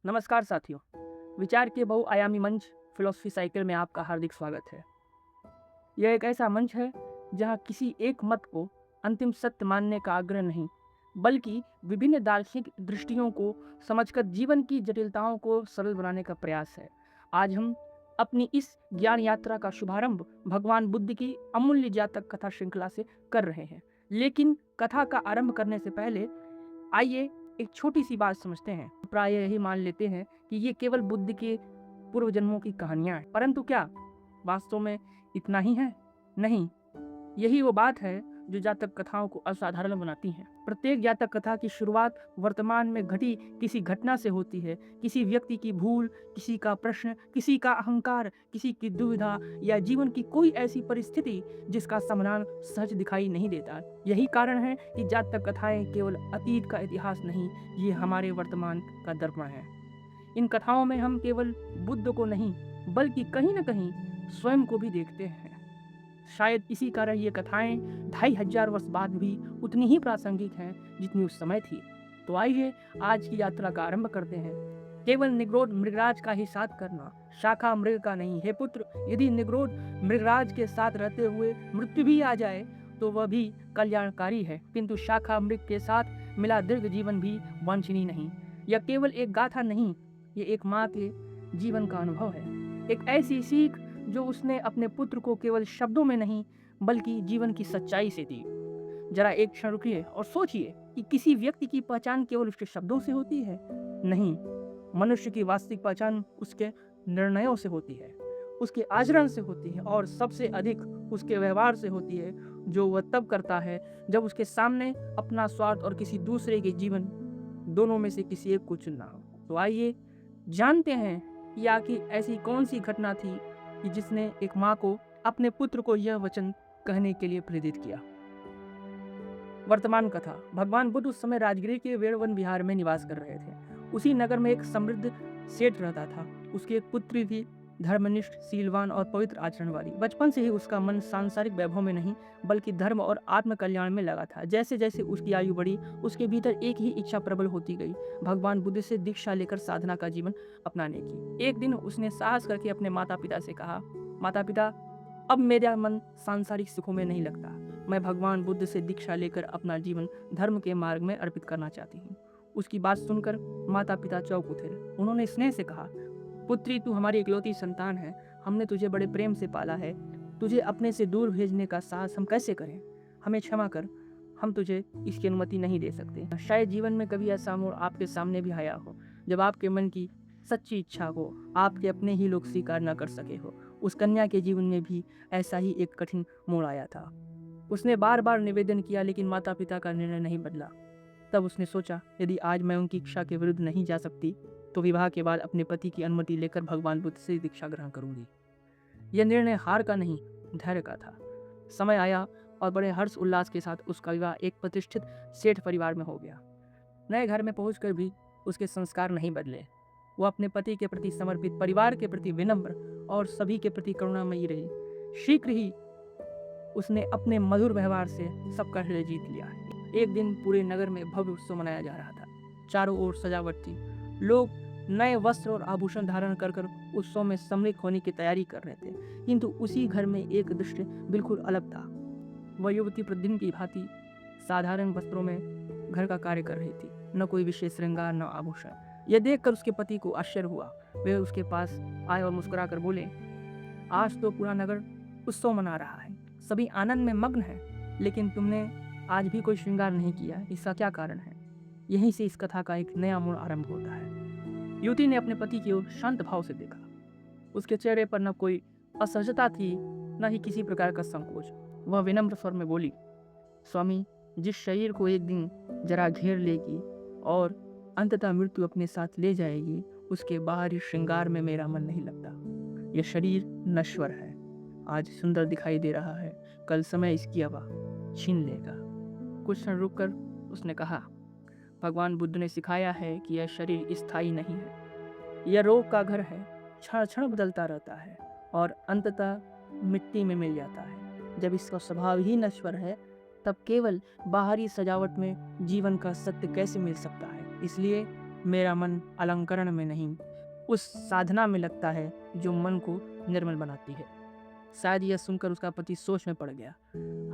नमस्कार साथियों। विचार के बहुआयामी मंच फिलोसफी साइकिल में आपका हार्दिक स्वागत है। यह एक ऐसा मंच है जहां किसी एक मत को अंतिम सत्य मानने का आग्रह नहीं, बल्कि विभिन्न दार्शनिक दृष्टियों को समझकर जीवन की जटिलताओं को सरल बनाने का प्रयास है। आज हम अपनी इस ज्ञान यात्रा का शुभारंभ भगवान बुद्ध की अमूल्य जातक कथा श्रृंखला से कर रहे हैं। लेकिन कथा का आरंभ करने से पहले आइए एक छोटी सी बात समझते हैं। प्राय यही मान लेते हैं कि ये केवल बुद्ध के पूर्व जन्मों की कहानियां हैं, परंतु क्या वास्तव में इतना ही है? नहीं, यही वो बात है जो जातक कथाओं को असाधारण बनाती है। प्रत्येक जातक कथा की शुरुआत वर्तमान में घटी किसी घटना से होती है। किसी व्यक्ति की भूल, किसी का प्रश्न, किसी का अहंकार, किसी की दुविधा या जीवन की कोई ऐसी परिस्थिति जिसका समाधान सहज दिखाई नहीं देता। यही कारण है कि जातक कथाएं केवल अतीत का इतिहास नहीं, ये हमारे वर्तमान का दर्पण है। इन कथाओं में हम केवल बुद्ध को नहीं, बल्कि कहीं न कहीं स्वयं को भी देखते हैं। शायद इसी कारण ये कथाएं 2500 वर्ष बाद भी उतनी ही प्रासंगिक हैं जितनी उस समय थी। तो आइए आज की यात्रा का आरंभ करते हैं। केवल निग्रोध मृगराज का ही साथ करना, शाखा मृग का नहीं। हे पुत्र, यदि निग्रोध मृगराज के साथ रहते हुए मृत्यु भी आ जाए तो वह भी कल्याणकारी है, किंतु शाखा मृग के साथ मिला दीर्घ जीवन भी वांछनीय नहीं। यह केवल एक गाथा नहीं, ये एक माँ के जीवन का अनुभव है। एक ऐसी सीख जो उसने अपने पुत्र को केवल शब्दों में नहीं, बल्कि जीवन की सच्चाई से दी। जरा एक क्षण रुकिए और सोचिए कि किसी व्यक्ति की पहचान केवल उसके शब्दों से होती है? नहीं, मनुष्य की वास्तविक पहचान उसके निर्णयों से होती है, उसके आचरण से होती है और सबसे अधिक उसके व्यवहार से होती है, जो वह तब करता है जब उसके सामने अपना स्वार्थ और किसी दूसरे के जीवन, दोनों में से किसी एक को चुनना हो। तो आइए जानते हैं कि आखिर ऐसी कौन सी घटना थी कि जिसने एक माँ को अपने पुत्र को यह वचन कहने के लिए प्रेरित किया। वर्तमान कथा। भगवान बुद्ध उस समय राजगीर के वेणवन विहार में निवास कर रहे थे। उसी नगर में एक समृद्ध सेठ रहता था। उसकी एक पुत्री थी, धर्मनिष्ठ, शीलवान और पवित्र आचरण वाली। बचपन से ही उसका मन सांसारिक वैभव में नहीं, बल्कि धर्म और आत्म कल्याण में लगा था। जैसे जैसे उसकी आयु बढ़ी, उसके भीतर एक ही इच्छा प्रबल होती गई, भगवान बुद्ध से दीक्षा लेकर साधना का जीवन अपनाने की। एक दिन उसने साहस करके अपने माता पिता से कहा, माता पिता, अब मेरा मन सांसारिक सुखों में नहीं लगता। मैं भगवान बुद्ध से दीक्षा लेकर अपना जीवन धर्म के मार्ग में अर्पित करना चाहती हूँ। उसकी बात सुनकर माता पिता चौंक उठे। उन्होंने स्नेह से कहा, पुत्री, तू हमारी इकलौती संतान है। हमने तुझे बड़े प्रेम से पाला है। तुझे अपने से दूर भेजने का साहस हम कैसे करें? हमें क्षमा कर, हम तुझे इसकी अनुमति नहीं दे सकते। शायद जीवन में कभी ऐसा मोड़ आपके सामने भी आया हो, जब आपके मन की सच्ची इच्छा को आपके अपने ही लोग स्वीकार न कर सके हो। उस कन्या के जीवन में भी ऐसा ही एक कठिन मोड़ आया था। उसने बार बार निवेदन किया, लेकिन माता पिता का निर्णय नहीं बदला। तब उसने सोचा, यदि आज मैं उनकी इच्छा के विरुद्ध नहीं जा सकती, तो विवाह के बाद अपने पति की अनुमति लेकर भगवान बुद्ध से दीक्षा ग्रहण करूंगी। यह निर्णय हार का नहीं, धैर्य का था। समय आया और बड़े हर्ष उल्लास के साथ उसका विवाह एक प्रतिष्ठित सेठ परिवार में हो गया। नए घर में पहुंचकर भी उसके संस्कार नहीं बदले। वो अपने पति के प्रति समर्पित, परिवार के प्रति विनम्र और सभी के प्रति करुणामयी रही। शीघ्र ही उसने अपने मधुर व्यवहार से सबका हृदय जीत लिया। एक दिन पूरे नगर में भव्य उत्सव मनाया जा रहा था। चारों ओर सजावट थी। लोग नए वस्त्र और आभूषण धारण कर कर उत्सव में सम्मिलित होने की तैयारी कर रहे थे, किंतु उसी घर में एक दृश्य बिल्कुल अलग था। वह युवती प्रतिदिन की भांति साधारण वस्त्रों में घर का कार्य कर रही थी, न कोई विशेष श्रृंगार, न आभूषण। यह देखकर उसके पति को आश्चर्य हुआ। वे उसके पास आए और मुस्कुराकर बोले, आज तो पूरा नगर उत्सव मना रहा है, सभी आनंद में मग्न हैं, लेकिन तुमने आज भी कोई श्रृंगार नहीं किया। इसका क्या कारण है? यहीं से इस कथा का एक नया मोड़ आरंभ होता है। युवती ने अपने पति की ओर शांत भाव से देखा। उसके चेहरे पर न कोई असहजता थी, न ही किसी प्रकार का संकोच। वह विनम्र स्वर में बोली, स्वामी, जिस शरीर को एक दिन जरा घेर लेगी और अंततः मृत्यु अपने साथ ले जाएगी, उसके बाहरी श्रृंगार में मेरा मन नहीं लगता। यह शरीर नश्वर है, आज सुंदर दिखाई दे रहा है, कल समय इसकी हवा छीन लेगा। कुछ क्षण रुककर उसने कहा, भगवान बुद्ध ने सिखाया है कि यह शरीर स्थायी नहीं है, यह रोग का घर है, क्षण क्षण बदलता रहता है और अंततः मिट्टी में मिल जाता है। जब इसका स्वभाव ही नश्वर है, तब केवल बाहरी सजावट में जीवन का सत्य कैसे मिल सकता है? इसलिए मेरा मन अलंकरण में नहीं, उस साधना में लगता है जो मन को निर्मल बनाती है। शायद यह सुनकर उसका पति सोच में पड़ गया।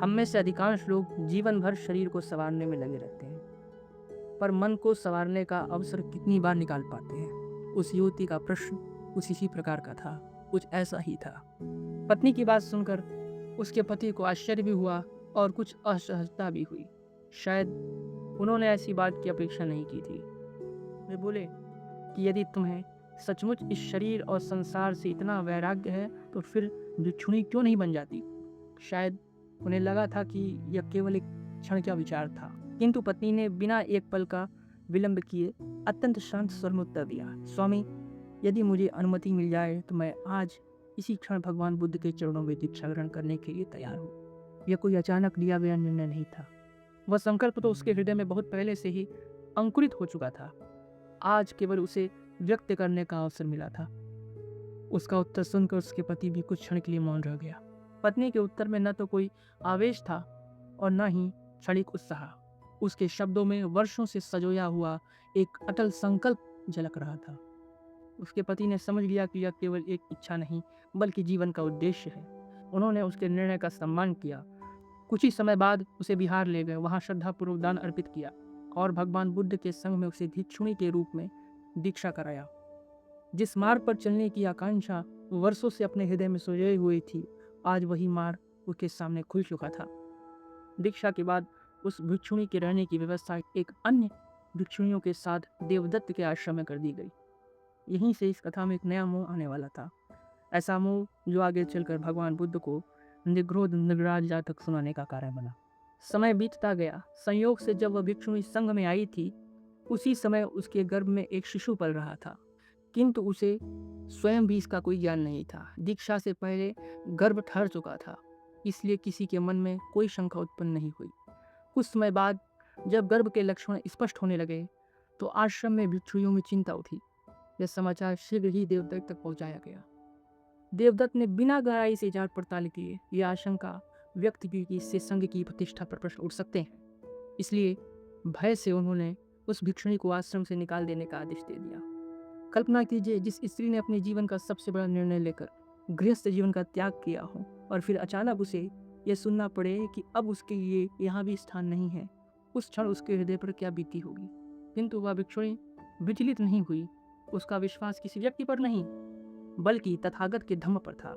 हम में से अधिकांश लोग जीवन भर शरीर को संवारने में लगे रहते हैं, पर मन को संवारने का अवसर कितनी बार निकाल पाते हैं? उस युवती का प्रश्न कुछ इसी प्रकार का था, कुछ ऐसा ही था। पत्नी की बात सुनकर उसके पति को आश्चर्य भी हुआ और कुछ असहजता भी हुई। शायद उन्होंने ऐसी बात की अपेक्षा नहीं की थी। वे बोले कि यदि तुम्हें सचमुच इस शरीर और संसार से इतना वैराग्य है तो फिर भिक्षुणी क्यों नहीं बन जाती? शायद उन्हें लगा था कि यह केवल एक क्षण का विचार था, किंतु पत्नी ने बिना एक पल का विलंब किए अत्यंत शांत स्वर में उत्तर दिया, स्वामी, यदि मुझे अनुमति मिल जाए तो मैं आज इसी क्षण भगवान बुद्ध के चरणों में दीक्षा ग्रहण करने के लिए तैयार हूँ। यह कोई अचानक लिया गया निर्णय नहीं था। वह संकल्प तो उसके हृदय में बहुत पहले से ही अंकुरित हो चुका था। आज केवल उसे व्यक्त करने का अवसर मिला था। उसका उत्तर सुनकर उसके पति भी कुछ क्षण के लिए मौन रह गया। पत्नी के उत्तर में न तो कोई आवेश था और न ही क्षणिक उत्साह। उसके शब्दों में वर्षों से सजोया हुआ एक अटल संकल्प झलक रहा था। उसके पति ने समझ लिया कि यह केवल एक इच्छा नहीं बल्कि जीवन का उद्देश्य है। उन्होंने उसके निर्णय का सम्मान किया। कुछ ही समय बाद उसे बिहार ले गए, वहां श्रद्धापूर्वक दान अर्पित किया और भगवान बुद्ध के संग में उसे भिक्षुणी के रूप में दीक्षा कराया। जिस मार्ग पर चलने की आकांक्षा वर्षों से अपने हृदय में सोई हुई थी, आज वही मार्ग उसके सामने खुल चुका था। दीक्षा के बाद उस भिक्षुणी के रहने की व्यवस्था एक अन्य भिक्षुणियों के साथ देवदत्त के आश्रम में कर दी गई। यहीं से इस कथा में एक नया मोह आने वाला था, ऐसा मोह जो आगे चलकर भगवान बुद्ध को निग्रोध नगराज जातक सुनाने का कारण बना। समय बीतता गया। संयोग से जब वह भिक्षुणी संघ में आई थी, उसी समय उसके गर्भ में एक शिशु पल रहा था, किंतु उसे स्वयं भी इसका कोई ज्ञान नहीं था। दीक्षा से पहले गर्भ ठहर चुका था, इसलिए किसी के मन में कोई शंका उत्पन्न नहीं हुई। कुछ समय बाद जब गर्भ के लक्षण स्पष्ट होने लगे तो आश्रम में भिक्षुओं में चिंता उठी। यह समाचार शीघ्र ही देवदत्त तक पहुंचाया गया। देवदत्त ने बिना गहराई से जांच पड़ताल किए यह आशंका व्यक्त की कि इससे संघ की प्रतिष्ठा पर प्रश्न उठ सकते हैं। इसलिए भय से उन्होंने उस भिक्षुणी को आश्रम से निकाल देने का आदेश दे दिया। कल्पना कीजिए, जिस स्त्री ने अपने जीवन का सबसे बड़ा निर्णय लेकर गृहस्थ जीवन का त्याग किया हो और फिर अचानक उसे यह सुनना पड़े कि अब उसके लिए यहाँ भी स्थान नहीं है, उस क्षण उसके हृदय पर क्या बीती होगी। किंतु वह भिक्षुणी विचलित नहीं हुई। उसका विश्वास किसी व्यक्ति पर नहीं बल्कि तथागत के धम्म पर था।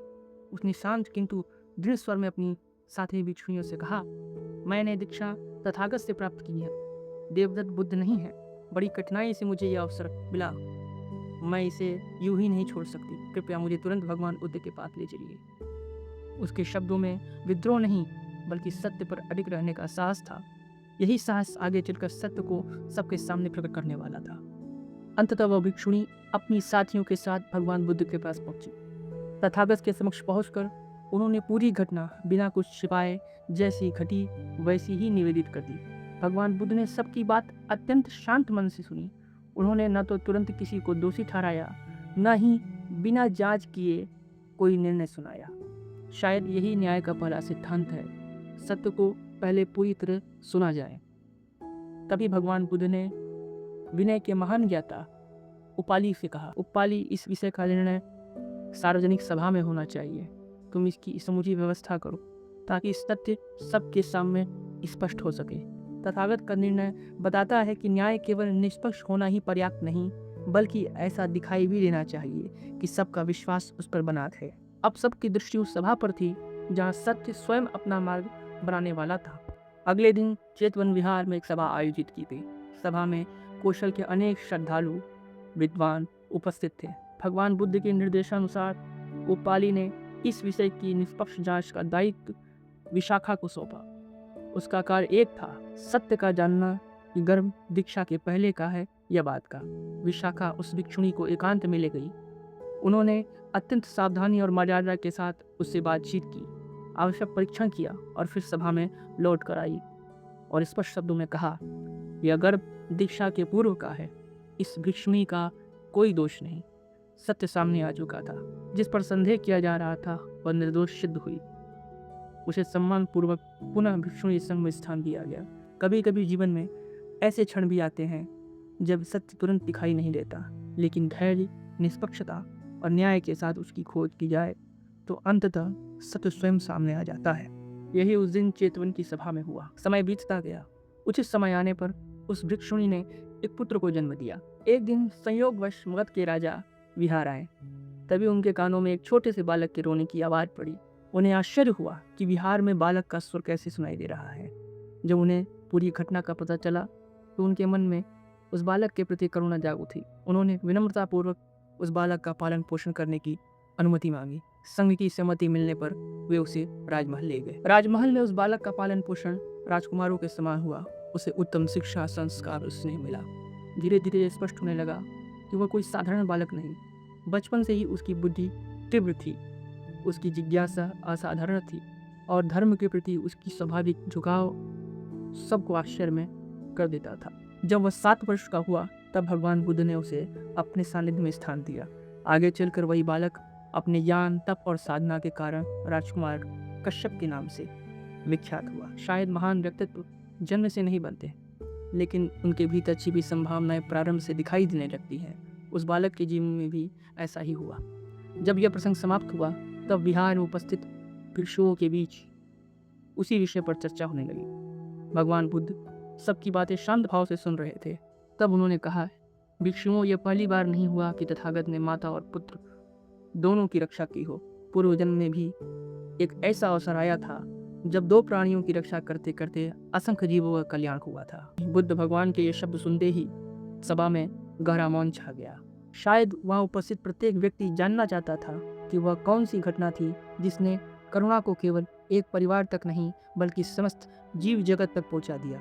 उसने शांत किंतु दृढ़ स्वर में अपनी साथी भिक्षुणियों से कहा, मैंने दीक्षा तथागत से प्राप्त की है, देवदत्त बुद्ध नहीं है। बड़ी कठिनाई से मुझे यह अवसर मिला, मैं इसे यूं ही नहीं छोड़ सकती। कृपया मुझे तुरंत भगवान बुद्ध के पास ले चलिए। उसके शब्दों में विद्रोह नहीं बल्कि सत्य पर अडिग रहने का साहस था। यही साहस आगे चलकर सत्य को सबके सामने प्रकट करने वाला था। अंततः वह भिक्षुणी अपनी साथियों के साथ भगवान बुद्ध के पास पहुंची। तथागत के समक्ष पहुंचकर उन्होंने पूरी घटना बिना कुछ छिपाए जैसी घटी वैसी ही निवेदित कर दी। भगवान बुद्ध ने सबकी बात अत्यंत शांत मन से सुनी। उन्होंने न तो तुरंत किसी को दोषी ठहराया, न ही बिना जांच किए कोई निर्णय सुनाया। शायद यही न्याय का पहला सिद्धांत है, सत्य को पहले पूरी तरह सुना जाए। तभी भगवान बुद्ध ने विनय के महान ज्ञाता उपाली से कहा, उपाली, इस विषय का निर्णय सार्वजनिक सभा में होना चाहिए। तुम इसकी समुची व्यवस्था करो ताकि सत्य सबके सामने स्पष्ट हो सके। तथागत का निर्णय बताता है कि न्याय केवल निष्पक्ष होना ही पर्याप्त नहीं बल्कि ऐसा दिखाई भी देना चाहिए कि सबका विश्वास उस पर बना है। अब सबकी दृष्टि उस सभा पर थी जहाँ सत्य स्वयं अपना मार्ग बनाने वाला था। अगले दिन चेतवन विहार में एक सभा आयोजित की गई। सभा में कौशल के अनेक श्रद्धालु विद्वान उपस्थित थे। भगवान बुद्ध के निर्देशानुसार उपाली ने इस विषय की निष्पक्ष जांच का दायित्व विशाखा को सौंपा। उसका कार्य एक था, सत्य का जानना कि गर्भ दीक्षा के पहले का है या बाद का। विशाखा उस भिक्षुणी को एकांत में ले गई। उन्होंने अत्यंत सावधानी और मर्यादा के साथ उससे बातचीत की, आवश्यक परीक्षण किया और फिर सभा में लौट कर आई और स्पष्ट शब्दों में कहा, यह गर्भ दीक्षा के पूर्व का है। इस भिक्षुणी का कोई दोष नहीं। सत्य सामने आ चुका था। जिस पर संदेह किया जा रहा था वह निर्दोष सिद्ध हुई। उसे सम्मान पूर्वक पुनः भिक्षुणी संघ में स्थान दिया गया। कभी कभी जीवन में ऐसे क्षण भी आते हैं जब सत्य तुरंत दिखाई नहीं देता, लेकिन धैर्य, निष्पक्षता और न्याय के साथ उसकी खोज की जाए तो अंततः सत्य स्वयं सामने आ जाता है। यही उस दिन चेतवन की सभा में हुआ। समय बीतता गया। उचित समय आने पर उस भिक्षुणी ने एक पुत्र को जन्म दिया। एक दिन संयोगवश मगध के राजा विहार आए। तभी उनके कानों में एक छोटे से बालक के रोने की आवाज़ पड़ी। उन्हें आश्चर्य हुआ कि विहार में बालक का स्वर कैसे सुनाई दे रहा है। जब उन्हें पूरी घटना का पता चला तो उनके मन में उस बालक के प्रति करुणा जाग उठी। उन्होंने विनम्रतापूर्वक उस बालक का पालन पोषण करने की अनुमति मांगी। संघ की सहमति मिलने पर वे उसे राजमहल ले गए। राजमहल में उस बालक का पालन पोषण राजकुमारों के समान हुआ। उसे उत्तम शिक्षा, संस्कार और स्नेह मिला। धीरे धीरे ये स्पष्ट होने लगा कि वह कोई साधारण बालक नहीं। बचपन से ही उसकी बुद्धि तीव्र थी, उसकी जिज्ञासा असाधारण थी और धर्म के प्रति उसकी स्वाभाविक झुकाव सबको आश्चर्य में कर देता था। जब वह 7 वर्ष का हुआ तब भगवान बुद्ध ने उसे अपने सानिध्य में स्थान दिया। आगे चलकर वही बालक अपने ज्ञान, तप और साधना के कारण राजकुमार कश्यप के नाम से विख्यात हुआ। शायद महान व्यक्तित्व जन्म से नहीं बनते, लेकिन उनके भीतर छिपी संभावनाएं प्रारंभ से दिखाई देने लगती हैं। उस बालक के जीवन में भी ऐसा ही हुआ। जब यह प्रसंग समाप्त हुआ तब विहार में उपस्थित भिक्षुओं के बीच उसी विषय पर चर्चा होने लगी। भगवान बुद्ध सबकी बातें शांत भाव से सुन रहे थे। तब उन्होंने कहा, भिक्षुओं, यह पहली बार नहीं हुआ कि तथागत ने माता और पुत्र दोनों की रक्षा की हो। पूर्व जन्म में भी एक ऐसा अवसर आया था जब 2 प्राणियों की रक्षा करते करते असंख्य जीवों का कल्याण हुआ था। बुद्ध भगवान के ये शब्द सुनते ही सभा में गहरा मौन छा गया। शायद वहाँ उपस्थित प्रत्येक व्यक्ति जानना चाहता था कि वह कौन सी घटना थी जिसने करुणा को केवल एक परिवार तक नहीं बल्कि समस्त जीव जगत तक पहुंचा दिया।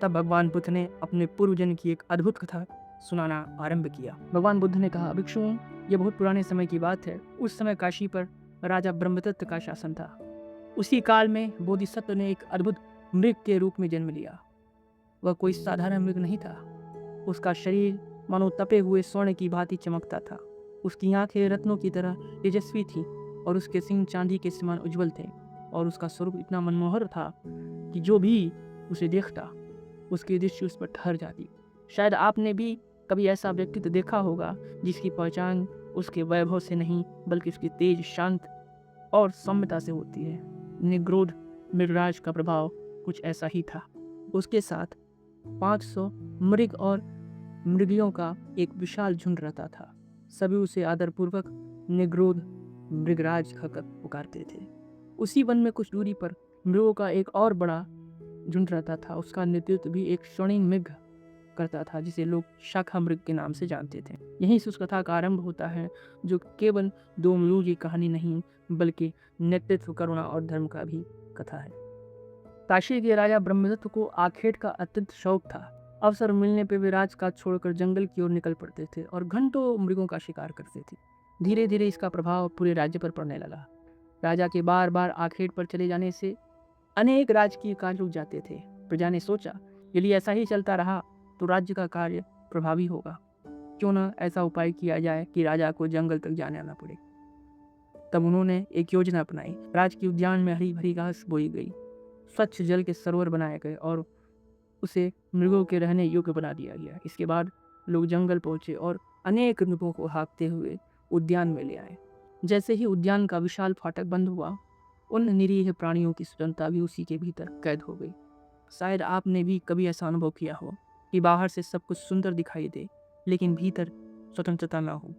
तब भगवान बुद्ध ने अपने पूर्व जन्म की एक अद्भुत कथा सुनाना आरंभ किया। भगवान बुद्ध ने कहा, भिक्षुओं, यह बहुत पुराने समय की बात है। उस समय काशी पर राजा ब्रह्मदत्त का शासन था। उसी काल में बोधिसत्व ने एक अद्भुत मृग के रूप में जन्म लिया। वह कोई साधारण मृग नहीं था। उसका शरीर मानो तपे हुए स्वर्ण की भांति चमकता था। उसकी आंखें रत्नों की तरह तेजस्वी थी और उसके सिंह चांदी के समान उज्जवल थे और उसका स्वरूप इतना मनमोहक था कि जो भी उसे देखता उसकी दृष्टि उस पर ठहर जाती। शायद आपने भी कभी ऐसा व्यक्तित्व देखा होगा जिसकी पहचान उसके वैभव से नहीं बल्कि उसकी तेज, शांत और सौम्यता से होती है। निग्रोध मृगराज का प्रभाव कुछ ऐसा ही था। उसके साथ 500 मृग और मृगियों का एक विशाल झुंड रहता था। सभी उसे आदरपूर्वक निग्रोध मृगराज कहकर पुकारते थे। उसी वन में कुछ दूरी पर मृगों का एक और बड़ा झुंड रहता था। उसका नेतृत्व भी एक स्वर्णिम मृग करता था जिसे लोग शाखा मृग के नाम से जानते थे। यहीं से उस कथा का आरंभ होता है जो केवल 2 मृगों की कहानी नहीं बल्कि नेतृत्व, करुणा और धर्म का भी कथा है। काशी के राजा ब्रह्मदत्त को आखेट का अत्यंत शौक था। अवसर मिलने पर वे राजकाज छोड़कर जंगल की ओर निकल पड़ते थे और घंटों मृगों का शिकार करते थे। धीरे धीरे इसका प्रभाव पूरे राज्य पर पड़ने लगा। राजा के बार बार आखेट पर चले जाने से अनेक राजकीय कार्य रुक जाते थे। प्रजा ने सोचा, यदि ऐसा ही चलता रहा तो राज्य का कार्य प्रभावी होगा। क्यों न ऐसा उपाय किया जाए कि राजा को जंगल तक जाने ना पड़े। तब उन्होंने एक योजना अपनाई। राजकीय उद्यान में हरी भरी घास बोई गई, स्वच्छ जल के सरोवर बनाए गए और उसे मृगों के रहने योग्य बना दिया गया। इसके बाद लोग जंगल पहुंचे और अनेक मृगों को हाँकते हुए उद्यान में ले आए। जैसे ही उद्यान का विशाल फाटक बंद हुआ, उन निरीह प्राणियों की स्वतंत्रता भी उसी के भीतर कैद हो गई। शायद आपने भी कभी ऐसा अनुभव किया हो कि बाहर से सब कुछ सुंदर दिखाई दे लेकिन भीतर स्वतंत्रता ना हो।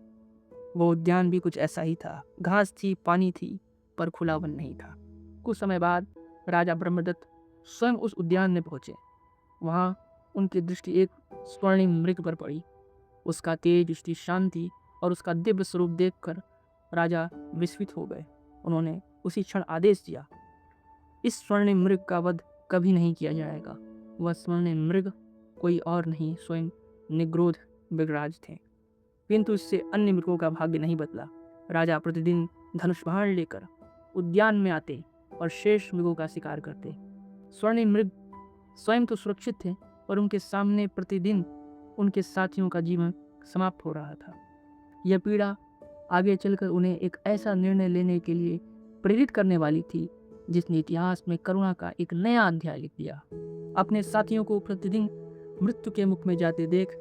वो उद्यान भी कुछ ऐसा ही था। घास थी, पानी थी, पर खुला वन नहीं था। कुछ समय बाद राजा ब्रह्मदत्त स्वयं उस उद्यान में पहुंचे। वहाँ उनकी दृष्टि एक स्वर्णिम मृग पर पड़ी। उसका तेज, उसकी शांति और उसका दिव्य स्वरूप देखकर राजा विस्मित हो गए। उन्होंने उसी क्षण आदेश दिया, इस स्वर्णिम मृग का वध कभी नहीं किया जाएगा। वह स्वर्णिम मृग कोई और नहीं, स्वयं निग्रोध मृगराज थे। किंतु इससे अन्य मृगों का भाग्य नहीं बदला। राजा प्रतिदिन धनुष बाण लेकर उद्यान में आते और शेष मृगों का शिकार करते। स्वर्णिम मृग स्वयं तो सुरक्षित थे पर उनके सामने प्रतिदिन उनके साथियों का जीवन समाप्त हो रहा था। यह पीड़ा आगे चलकर उन्हें एक ऐसा निर्णय लेने के लिए प्रेरित करने वाली थी जिसने इतिहास में करुणा का एक नया अध्याय लिख दिया। अपने साथियों को प्रतिदिन मृत्यु के मुख में जाते देख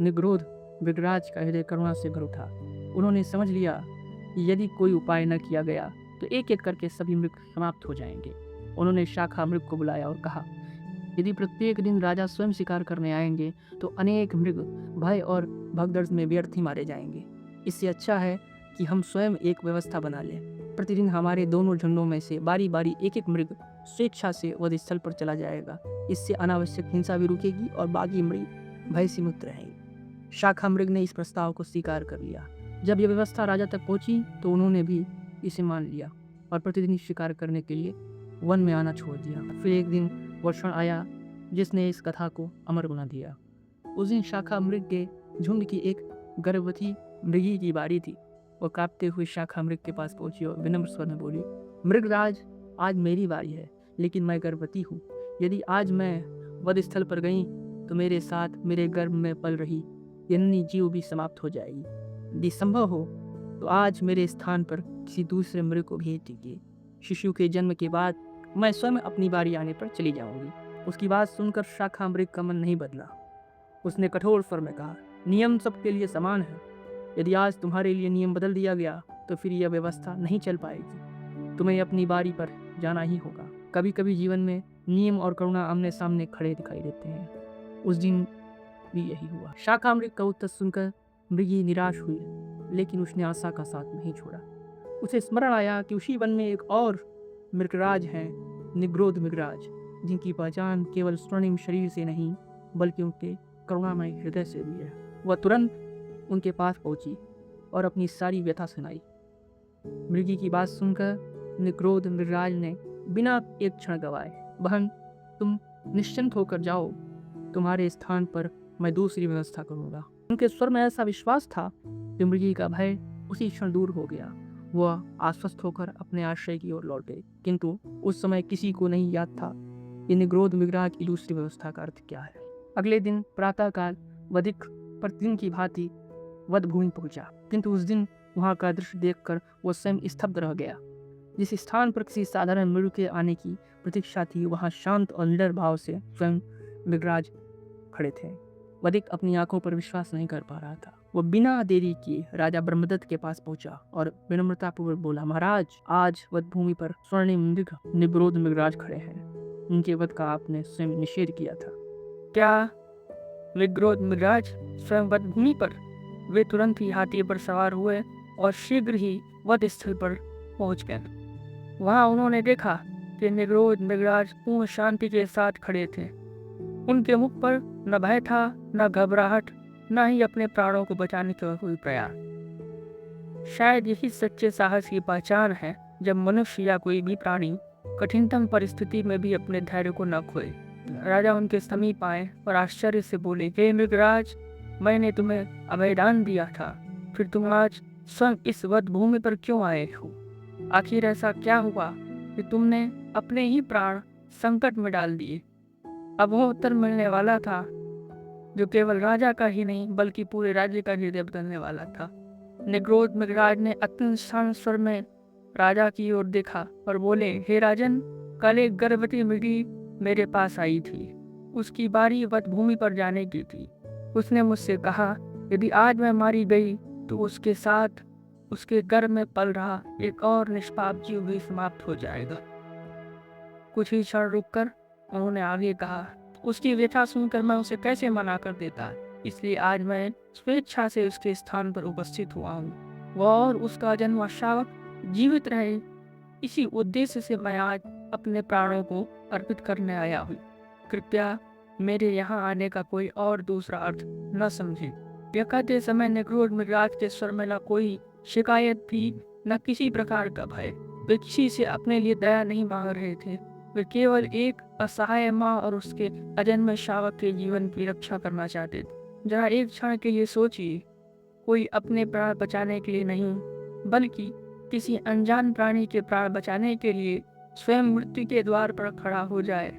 निग्रोध मृगराज का हृदय करुणा से भर उठा। उन्होंने समझ लिया कि यदि कोई उपाय न किया गया तो एक एक करके सभी मृग समाप्त हो जाएंगे। उन्होंने शाखा मृग को बुलाया और कहा, यदि प्रत्येक दिन राजा स्वयं शिकार करने आएंगे तो अनेक मृग भय और भगदड़ में व्यर्थ ही मारे जाएंगे। इससे अच्छा है कि हम स्वयं एक व्यवस्था बना लें। प्रतिदिन हमारे दोनों झुंडों में से बारी बारी एक एक मृग स्वेच्छा से वध स्थल पर चला जाएगा। इससे अनावश्यक हिंसा भी रुकेगी और बाकी मृग भय से मुक्त रहेंगे। शाखा मृग ने इस प्रस्ताव को स्वीकार कर लिया। जब यह व्यवस्था राजा तक पहुंची तो उन्होंने भी इसे मान लिया और प्रतिदिन शिकार करने के लिए वन में आना छोड़ दिया। फिर एक दिन वो क्षण आया जिसने इस कथा को अमर बना दिया। उस दिन शाखा मृग के झुंड की एक गर्भवती मृगी की बारी थी। वो कांपते हुए शाखा मृग के पास पहुंची और विनम्र स्वर में बोली, मृगराज, आज मेरी बारी है, लेकिन मैं गर्भवती हूँ। यदि आज मैं वध स्थल पर गई तो मेरे साथ मेरे गर्भ में पल रही जननी जीव भी समाप्त हो जाएगी। यदि संभव हो तो आज मेरे स्थान पर किसी दूसरे मृग को भेज दीजिए। शिशु के जन्म के बाद मैं स्वयं अपनी बारी आने पर चली जाऊंगी। उसकी बात सुनकर शाखा मृग का मन नहीं बदला। उसने कठोर स्वर में कहा, नियम सबके लिए समान है। यदि आज तुम्हारे लिए नियम बदल दिया गया तो फिर यह व्यवस्था नहीं चल पाएगी। तुम्हें अपनी बारी पर जाना ही होगा। कभी कभी जीवन में नियम और करुणा आमने सामने खड़े दिखाई देते हैं। उस दिन भी यही हुआ। शाखा मृग का उत्तर सुनकर मृगी निराश हुई, लेकिन उसने आशा का साथ नहीं छोड़ा। उसे स्मरण आया कि उसी वन में एक और मृगराज हैं, निग्रोध मृगराज, जिनकी पहचान केवल स्वर्णिम शरीर से नहीं बल्कि उनके करुणामय हृदय से भी है। वह तुरंत उनके पास पहुंची और अपनी सारी व्यथा सुनाई। मृगी की बात सुनकर निग्रोध मृगराज ने बिना एक क्षण गवाए, बहन, तुम निश्चिंत होकर जाओ, तुम्हारे स्थान पर मैं दूसरी व्यवस्था करूंगा। उनके स्वर में ऐसा विश्वास था कि मृगी का भय उसी क्षण दूर हो गया। वह आश्वस्त होकर अपने आश्रय की ओर लौटे, किंतु उस समय किसी को नहीं याद था कि निग्रोध मृगराज की दूसरी व्यवस्था का अर्थ क्या है। अगले दिन प्रातःकाल वधिक प्रतिदिन की भांति वध भूमि पहुंचा, किंतु उस दिन वहां का दृश्य देखकर वह स्वयं स्तब्ध रह गया। जिस स्थान पर किसी साधारण मृग के आने की प्रतीक्षा थी, वहां शांत और निडर भाव से स्वयं मृगराज खड़े थे। वधिक अपनी आंखों पर विश्वास नहीं कर पा रहा था। वह बिना देरी किए राजा ब्रह्मदत्त के पास पहुंचा और विनम्रतापूर्वक बोला, महाराज, आज वध भूमि पर स्वर्णिम मृग निग्रोध मृगराज खड़े हैं। उनके वध का आपने स्वयं निषेध किया था। क्या निग्रोध मृगराज स्वयं वध भूमि पर? वे तुरंत ही हाथी पर सवार हुए और शीघ्र ही वध स्थल पर पहुंच गए। वहां उन्होंने देखा कि निग्रोध मृगराज पूर्ण शांति के साथ खड़े थे। उनके मुख पर न भय था, न घबराहट, न ही अपने प्राणों को बचाने का कोई प्रयास। शायद यही सच्चे साहस की पहचान है, जब मनुष्य या कोई भी प्राणी कठिनतम परिस्थिति में भी अपने धैर्य को न खोए। राजा उनके समीप आए और आश्चर्य से बोले, हे मृगराज, मैंने तुम्हें अभयदान दिया था, फिर तुम आज स्वयं इस वध भूमि पर क्यों आए हो? आखिर ऐसा क्या हुआ कि तुमने अपने ही प्राण संकट में डाल दिए? अब वो उत्तर मिलने वाला था जो केवल राजा का ही नहीं बल्कि पूरे राज्य का हृदय बदलने वाला था। निग्रोध मृगराज ने अत्यंत शांत स्वर में राजा की ओर देखा और बोले, हे राजन, कल एक गर्भवती मृगी मेरे पास आई थी। उसकी बारी वध भूमि पर जाने की थी। उसने मुझसे कहा, यदि आज मैं मारी गई तो उसके साथ उसके गर्भ में पल रहा एक और निष्पाप जीव भी समाप्त हो जाएगा। कुछ ही क्षण रुककर उन्होंने आगे कहा, उसकी व्यथा सुनकर मैं उसे कैसे मना कर देता, इसलिए आज मैं स्वेच्छा से उसके स्थान पर उपस्थित हुआ हूँ। वह और उसका जन्म शावक जीवित रहे, इसी उद्देश्य से मैं आज अपने प्राणों को अर्पित करने आया हूँ। कृपया मेरे यहाँ आने का कोई और दूसरा अर्थ न समझे। यह कहते समय निग्रोध मृगराज के स्वर में न कोई शिकायत थी, न किसी प्रकार का भय। वे किसी से अपने लिए दया नहीं मांग रहे थे। वे केवल एक असहाय माँ और उसके अजन्मे शावक के जीवन की रक्षा करना चाहते थे। जरा एक क्षण के लिए सोचिए, कोई अपने प्राण बचाने के लिए नहीं बल्कि किसी अनजान प्राणी के प्राण बचाने के लिए स्वयं मृत्यु के द्वार पर खड़ा हो जाए,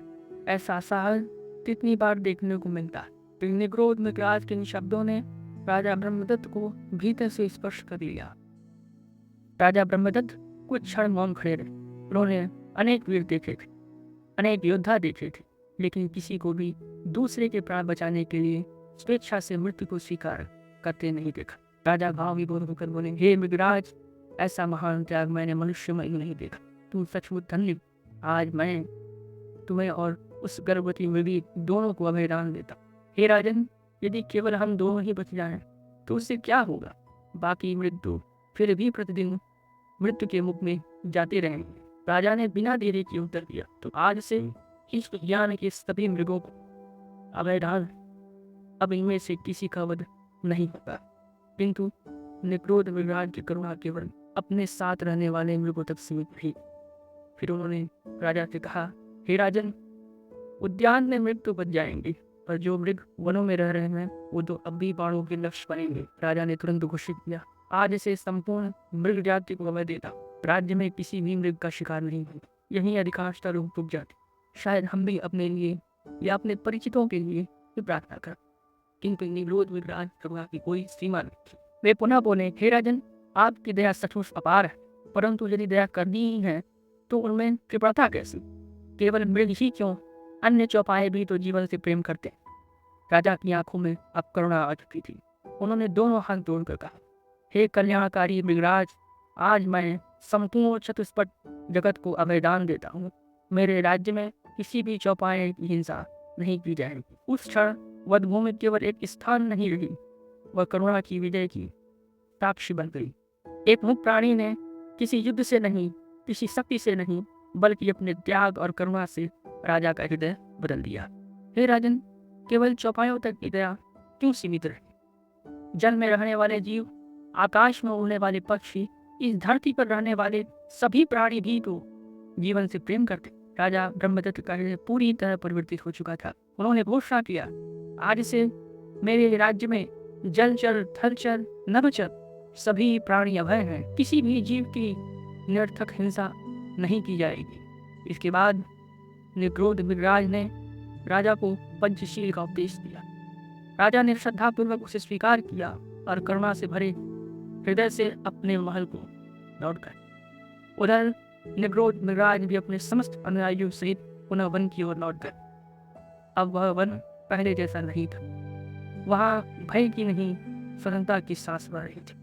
ऐसा साहस कितनी बार देखने को मिलता है। निग्रोध मृगराज के इन शब्दों ने राजा ब्रह्मदत्त को भीतर से स्पर्श कर लिया। राजा ब्रह्मदत्त कुछ क्षण मौन खड़े रहे। उन्होंने अनेक वीर देखे थे, अनेक योद्धा देखे थे, लेकिन किसी को भी दूसरे के प्राण बचाने के लिए स्वेच्छा से मृत्यु को स्वीकार करते नहीं देखा। राजा भाव विभोर होकर बोले, हे मृगराज, ऐसा महान त्याग मैंने मनुष्य में नहीं देखा। तुम सचमुच धन्य। आज मैं तुम्हें और उस गर्भवती मृगी दोनों को अभयदान देता। हे राजन, यदि केवल हम दोनों ही बच जाएं तो उससे क्या होगा? बाकी मृत्यु फिर भी प्रतिदिन मृत्यु के मुख में जाते रहेंगे। राजा ने बिना देरी के उत्तर दिया, तो आज से इस उद्यान के सभी मृगों को अभयदान, अब इनमें से किसी का वध नहीं होगा। किंतु निक्रोध मृगराज की करुणा केवल अपने साथ रहने वाले मृगों तक सीमित थी। फिर उन्होंने राजा से कहा, हे राजन, उद्यान में मृग तो बच जाएंगे, पर जो मृग वनों में रह रहे हैं वो तो अब भी बाणों के लक्ष्य बनेंगे। राजा ने तुरंत घोषित किया, आज से संपूर्ण मृग जाति को अभय देता। राज्य में किसी भी मृग का शिकार नहीं होगा। यही अधिकांशतः लोग डूब जाते। शायद हम भी अपने लिए या अपने परिचितों के लिए भी प्रार्थना करें। किंतु निक्रोध मृगराज करुणा की कोई सीमा नहीं थी। वे पुनः बोले, हे राजन, आपकी दया सचमुच अपार है, परंतु यदि दया करनी ही है तो उनमें कृपणता कैसे? केवल मृग ही क्यों, अन्य चौपाए भी तो जीवन से प्रेम करते। राजा की आंखों में अब करुणा आ चुकी थी। उन्होंने दोनों हाथ जोड़कर कहा, हे कल्याणकारी मृगराज, आज मैं संपूर्ण चतुष्पद जगत को अभयदान देता हूँ। मेरे राज्य में किसी भी चौपाए की हिंसा नहीं की जाएगी। उस क्षण वधभूमि केवल एक स्थान नहीं रही, वह करुणा की विजय की साक्षी बन गई। एक मुक्त प्राणी ने किसी युद्ध से नहीं, किसी शक्ति से नहीं, बल्कि अपने त्याग और करुणा से राजा का हृदय बदल दिया। हे राजन, केवल चौपायों तक की दया क्यों सीमित रहे? जल में रहने वाले जीव, आकाश में उड़ने वाले पक्षी, इस धरती पर रहने वाले सभी प्राणी भी तो जीवन से प्रेम करते। राजा ब्रह्मदत्त का हृदय पूरी तरह परिवर्तित हो चुका था। उन्होंने घोषणा किया, आज से मेरे राज्य में जलचर, थलचर, नभचर सभी प्राणी अभय हैं। किसी भी जीव की निरर्थक हिंसा नहीं की जाएगी। इसके बाद निक्रोध मृगराज ने राजा को पंचशील का उपदेश दिया। राजा ने श्रद्धापूर्वक उसे स्वीकार किया और करुणा से भरे हृदय से अपने महल को लौट गए। उधर निक्रोध मृगराज भी अपने समस्त अनुयायियों सहित पुनः वन की ओर लौट गए। अब वह वन पहले जैसा नहीं था। वहाँ भय की नहीं, स्वतंत्रता की सांस बह रही थी।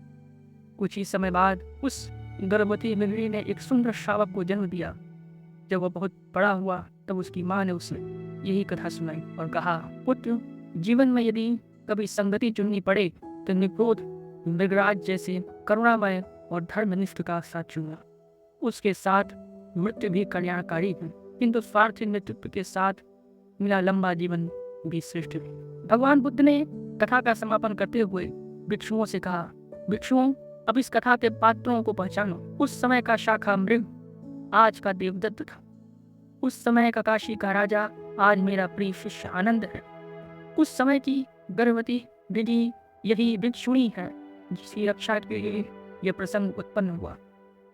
कुछ ही समय बाद उस गर्भवती मृगी ने एक सुंदर शावक को जन्म दिया। जब वह बहुत बड़ा हुआ तब उसकी माँ ने उसे यही कथा सुनाई और कहा, पुत्र, जीवन में यदि कभी संगति चुननी पड़े तो निक्रोध मृगराज जैसे करुणामय और धर्मनिष्ठ का साथ चुनना। उसके साथ मृत्यु भी कल्याणकारी है, किंतु स्वार्थी नेतृत्व के साथ मिला लंबा जीवन भी श्रेष्ठ है। भगवान बुद्ध ने कथा का समापन करते हुए भिक्षुओं से कहा, भिक्षुओं, अब इस कथा के पात्रों को पहचानो। उस समय का शाखा मृग आज का देवदत्त था। उस समय का काशी का राजा आज मेरा प्रिय शिष्य आनंद है। उस समय की गर्भवती विधि यही भिक्षुणी है जिसकी रक्षा के लिए यह प्रसंग उत्पन्न हुआ।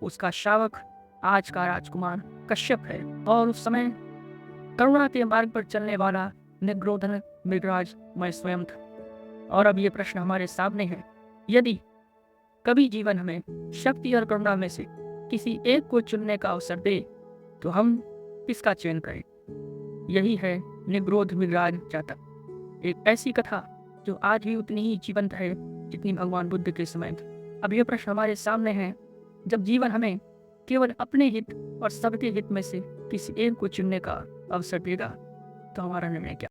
उसका शावक आज का राजकुमार कश्यप है, और उस समय करुणा के मार्ग पर चलने वाला निग्रोधन मृगराज मैं स्वयं था। और अब ये प्रश्न हमारे सामने है, यदि कभी जीवन हमें शक्ति और करुणा में से किसी एक को चुनने का अवसर दे तो हम किसका चयन करें? यही है निग्रोध मृगराज जातक, एक ऐसी कथा जो आज भी उतनी ही जीवंत है जितनी भगवान बुद्ध के समय थी। अब यह प्रश्न हमारे सामने है, जब जीवन हमें केवल अपने हित और सबके हित में से किसी एक को चुनने का अवसर देगा तो हमारा निर्णय क्या?